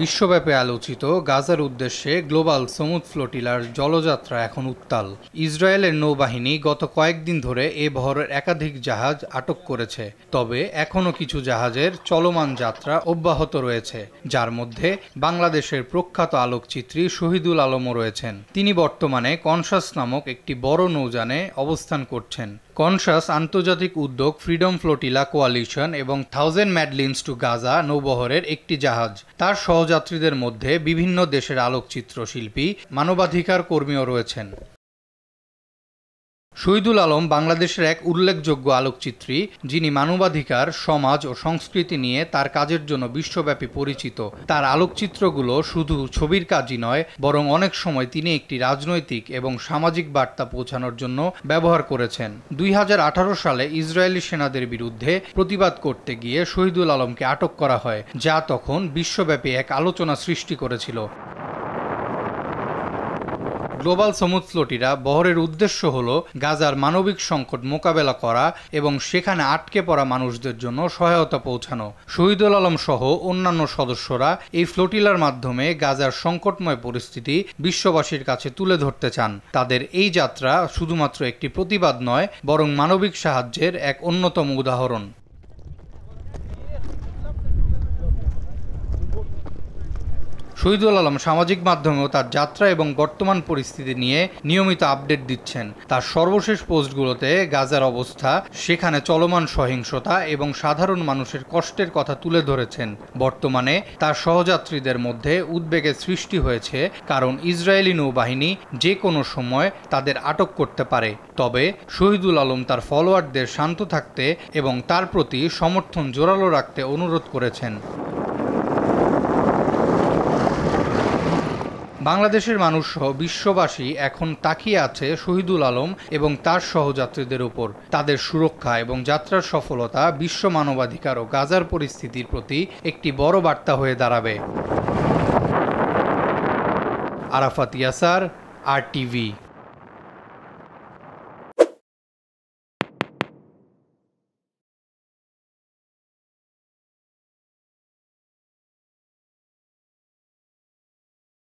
বিশ্বব্যাপী আলোচিত গাজার উদ্দেশ্যে গ্লোবাল সমুদ ফ্লোটিলার জলযাত্রা এখন উত্তাল। ইসরায়েলের নৌবাহিনী গত কয়েকদিন ধরে এ বহরের একাধিক জাহাজ আটক করেছে, তবে এখনও কিছু জাহাজের চলমান যাত্রা অব্যাহত রয়েছে, যার মধ্যে বাংলাদেশের প্রখ্যাত আলোকচিত্রী শহীদুল আলমও রয়েছেন। তিনি বর্তমানে কনসাস নামক একটি বড় নৌযানে অবস্থান করছেন। কনসাস আন্তর্জাতিক উদ্যোগ ফ্রিডম ফ্লোটিলা কোয়ালিশন এবং 1000 ম্যাডলিনস টু গাজা নৌবহরের একটি জাহাজ। তার সহযাত্রীদের মধ্যে বিভিন্ন দেশের আলোকচিত্র শিল্পী, মানবাধিকার কর্মীও রয়েছেন। শহীদুল আলম বাংলাদেশের এক উল্লেখযোগ্য আলোকচিত্রী, যিনি মানবাধিকার, সমাজ ও সংস্কৃতি নিয়ে তার কাজের জন্য বিশ্বব্যাপী পরিচিত। তার আলোকচিত্রগুলো শুধু ছবির কাজই নয়, বরং অনেক সময় তিনি একটি রাজনৈতিক এবং সামাজিক বার্তা পৌঁছানোর জন্য ব্যবহার করেছেন। 2018 সালে ইসরায়েলি সেনাদের বিরুদ্ধে প্রতিবাদ করতে গিয়ে শহীদুল আলমকে আটক করা হয়, যা তখন বিশ্বব্যাপী এক আলোচনা সৃষ্টি করেছিল। গ্লোবাল সমুদ ফ্লোটিলা বহরের উদ্দেশ্য হল গাজার মানবিক সংকট মোকাবেলা করা এবং সেখানে আটকে পড়া মানুষদের জন্য সহায়তা পৌঁছানো। শহীদুল আলম সহ অন্যান্য সদস্যরা এই ফ্লোটিলার মাধ্যমে গাজার সংকটময় পরিস্থিতি বিশ্ববাসীর কাছে তুলে ধরতে চান। তাদের এই যাত্রা শুধুমাত্র একটি প্রতিবাদ নয়, বরং মানবিক সাহায্যের এক অন্যতম উদাহরণ। শহীদুল আলম সামাজিক মাধ্যমেও তার যাত্রা এবং বর্তমান পরিস্থিতি নিয়ে নিয়মিত আপডেট দিচ্ছেন। তার সর্বশেষ পোস্টগুলোতে গাজার অবস্থা, সেখানে চলমান সহিংসতা এবং সাধারণ মানুষের কষ্টের কথা তুলে ধরেছেন। বর্তমানে তার সহযাত্রীদের মধ্যে উদ্বেগের সৃষ্টি হয়েছে, কারণ ইসরায়েলি নৌবাহিনী যে কোনো সময় তাদের আটক করতে পারে। তবে শহীদুল আলম তার ফলোয়ারদের শান্ত থাকতে এবং তার প্রতি সমর্থন জোরালো রাখতে অনুরোধ করেছেন। বাংলাদেশের মানুষ সহ বিশ্ববাসী এখন তাকিয়ে আছে শহীদুল আলম এবং তার সহযাত্রীদের উপর। তাদের সুরক্ষা এবং যাত্রার সফলতা বিশ্ব মানবাধিকার ও গাজার পরিস্থিতির প্রতি একটি বড় বার্তা হয়ে দাঁড়াবে। আরাফাত ইয়াসার, RTV।